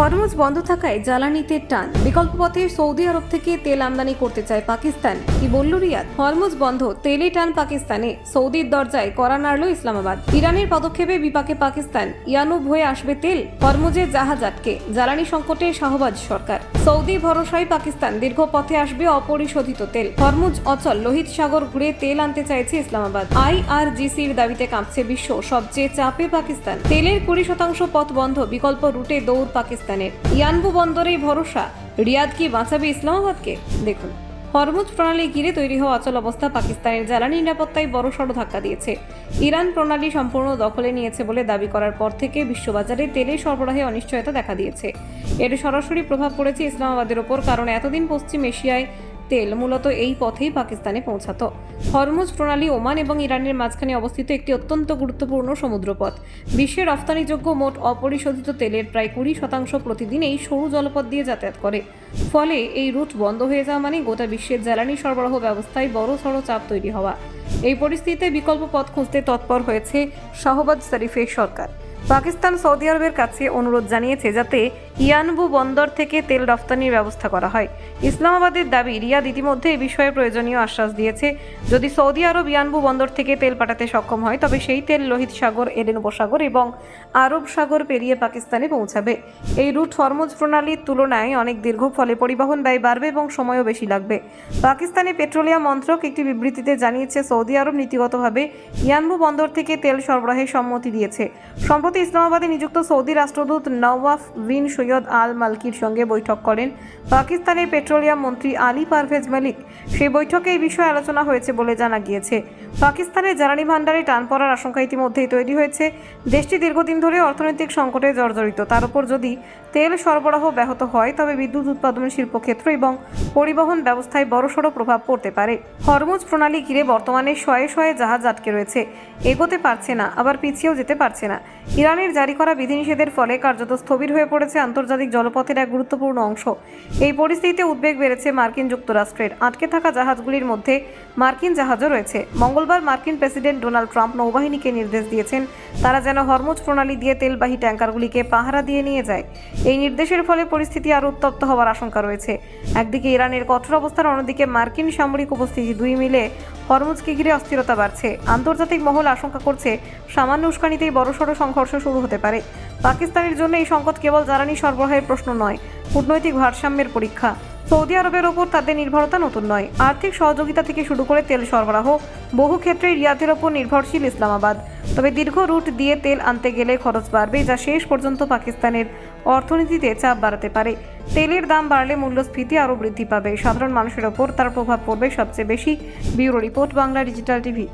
Hormuz বন্ধ থাকায় জ্বালানিতে টান। বিকল্প পথে সৌদি আরব থেকে তেল আমদানি করতে চায় পাকিস্তান। কি বলল রিয়াদ? হরমুজ বন্ধ, তেলে টান পাকিস্তানে। সৌদির দরজায় কড়া নাড়ল ইসলামাবাদ। ইরানের পদক্ষেপে বিপাকে পাকিস্তান। ইয়ানুব হয়ে আসবে তেল। হরমুজে জাহাজ আটকে, জ্বালানি সংকটে শাহবাজ সরকার। সৌদি ভরসায় পাকিস্তান, দীর্ঘ পথে আসবে অপরিশোধিত তেল। হরমুজ অচল, লোহিত সাগর ঘুরে তেল আনতে চাইছে ইসলামাবাদ। IRGCর দাবিতে কাঁপছে বিশ্ব। সবচেয়ে চাপে পাকিস্তান। তেলের 20% পথ বন্ধ, বিকল্প রুটে দৌড় পাকিস্তানের। ইয়ানবু বন্দরেই ভরসা। রিয়াদ কি বাঁচাবে ইসলামাবাদকে? দেখুন, হরমুজ প্রণালী ঘিরে তৈরি হওয়া অচল অবস্থা পাকিস্তানের জ্বালানি নিরাপত্তায় বড়সড় ধাক্কা দিয়েছে। ইরান প্রণালী সম্পূর্ণ দখলে নিয়েছে বলে দাবি করার পর থেকে বিশ্ববাজারে তেলের সরবরাহে অনিশ্চয়তা দেখা দিয়েছে। এর সরাসরি প্রভাব পড়েছে ইসলামাবাদের ওপর, কারণ এতদিন পশ্চিম এশিয়ায় তেল মূলত এই পথেই পাকিস্তানে পৌঁছাতো। হরমুজ প্রণালী ওমান এবং ইরানের মাঝখানে অবস্থিত একটি অত্যন্ত গুরুত্বপূর্ণ সমুদ্রপথ। বিশ্বে রফতানিযোগ্য মোট অপরিশোধিত তেলের প্রায় 20% প্রতিদিন এই সরু জলপথ দিয়ে যাতায়াত করে। ফলে এই রুট বন্ধ হয়ে যাওয়া মানে গোটা বিশ্বের জ্বালানি সরবরাহ ব্যবস্থায় বড়সড় চাপ তৈরি হওয়া। এই পরিস্থিতিতে বিকল্প পথ খুঁজতে তৎপর হয়েছে শাহবাজ শরীফের সরকার। পাকিস্তান সৌদি আরবের কাছে অনুরোধ জানিয়েছে যাতে ইয়ানবু বন্দর থেকে তেল রফতানির ব্যবস্থা করা হয়। ইসলামাবাদের দাবি, রিয়াদ ইতিমধ্যে এই বিষয়ে প্রয়োজনীয় আশ্বাস দিয়েছে। যদি সৌদি আরব ইয়ানবু বন্দর থেকে তেল পাঠাতে সক্ষম হয়, তবে সেই তেল লোহিত সাগর, এডেন উপসাগর এবং আরব সাগর পেরিয়ে পাকিস্তানে পৌঁছাবে। এই রুট হরমুজ প্রণালীর তুলনায় অনেক দীর্ঘ, ফলে পরিবহন ব্যয় বাড়বে এবং সময়ও বেশি লাগবে। পাকিস্তানি পেট্রোলিয়াম মন্ত্রক একটি বিবৃতিতে জানিয়েছে, সৌদি আরব নীতিগতভাবে ইয়ানবু বন্দর থেকে তেল সরবরাহের সম্মতি দিয়েছে। সম্প্রতি ইসলামাবাদে নিযুক্ত সৌদি রাষ্ট্রদূত নওয়াফ বিন সৈয়দ আল মালকির সঙ্গে বৈঠক করেন পাকিস্তানের পেট্রোলিয়াম মন্ত্রী আলী পারভেজ মালিক। সেই বৈঠকে এই বিষয়ে আলোচনা হয়েছে বলে জানা গিয়েছে। পাকিস্তানের জ্বালানি ভাণ্ডারে টান পড়ার আশঙ্কা ইতিমধ্যেই তৈরি হয়েছে। দেশটি দীর্ঘদিন ধরে অর্থনৈতিক সংকটে জর্জরিত। তার উপর যদি তেল সরবরাহ ব্যাহত হয়, তবে বিদ্যুৎ উৎপাদন, শিল্পক্ষেত্র এবং পরিবহন ব্যবস্থায় বড়সড় প্রভাব পড়তে পারে। হরমুজ প্রণালী ঘিরে বর্তমানে শয়ে শয়ে জাহাজ আটকে রয়েছে, এগোতে পারছে না, আবার পিছিয়েও যেতে পারছে না। ইরানের জারি করা বিধিনিষেধের ফলে কার্যত স্থবির হয়ে পড়েছে আন্তর্জাতিক জলপথের এক গুরুত্বপূর্ণ অংশ। এই পরিস্থিতিতে উদ্বেগ বেড়েছে মার্কিন যুক্তরাষ্ট্রের। আটকে থাকা জাহাজগুলির মধ্যে মার্কিন জাহাজও রয়েছে। মঙ্গলবার মার্কিন প্রেসিডেন্ট ডোনাল্ড ট্রাম্প নৌবাহিনীকে নির্দেশ দিয়েছেন তারা যেন হরমুজ প্রণালী দিয়ে তেলবাহী ট্যাঙ্কারগুলিকে পাহারা দিয়ে নিয়ে যায়। এই নির্দেশের ফলে পরিস্থিতি আরও উত্তপ্ত হওয়ার আশঙ্কা রয়েছে। একদিকে ইরানের কঠোর অবস্থান, অন্যদিকে মার্কিন সামরিক উপস্থিতি, দুই মিলে হরমুজকে ঘিরে অস্থিরতা বাড়ছে। আন্তর্জাতিক মহল আশঙ্কা করছে সামান্য উস্কানিতেই বড়সড় সংঘর্ষ শুরু হতে পারে। পাকিস্তানের জন্য এই সংকট কেবল জ্বালানি সরবরাহের প্রশ্ন নয়, কূটনৈতিক ভারসাম্যের পরীক্ষা। সৌদি আরবের ওপর তাদের নির্ভরতা নতুন নয়। আর্থিক সহযোগিতা থেকে শুরু করে তেল সরবরাহ, বহু ক্ষেত্রে রিয়াদের ওপর নির্ভরশীল ইসলামাবাদ। তবে দীর্ঘ রুট দিয়ে তেল আনতে গেলে খরচ বাড়বে, যা শেষ পর্যন্ত পাকিস্তানের অর্থনীতিতে চাপ বাড়াতে পারে। তেলের দাম বাড়লে মূল্যস্ফীতি আরও বৃদ্ধি পাবে। সাধারণ মানুষের ওপর তার প্রভাব পড়বে সবচেয়ে বেশি। Bureau report, Bangla digital TV.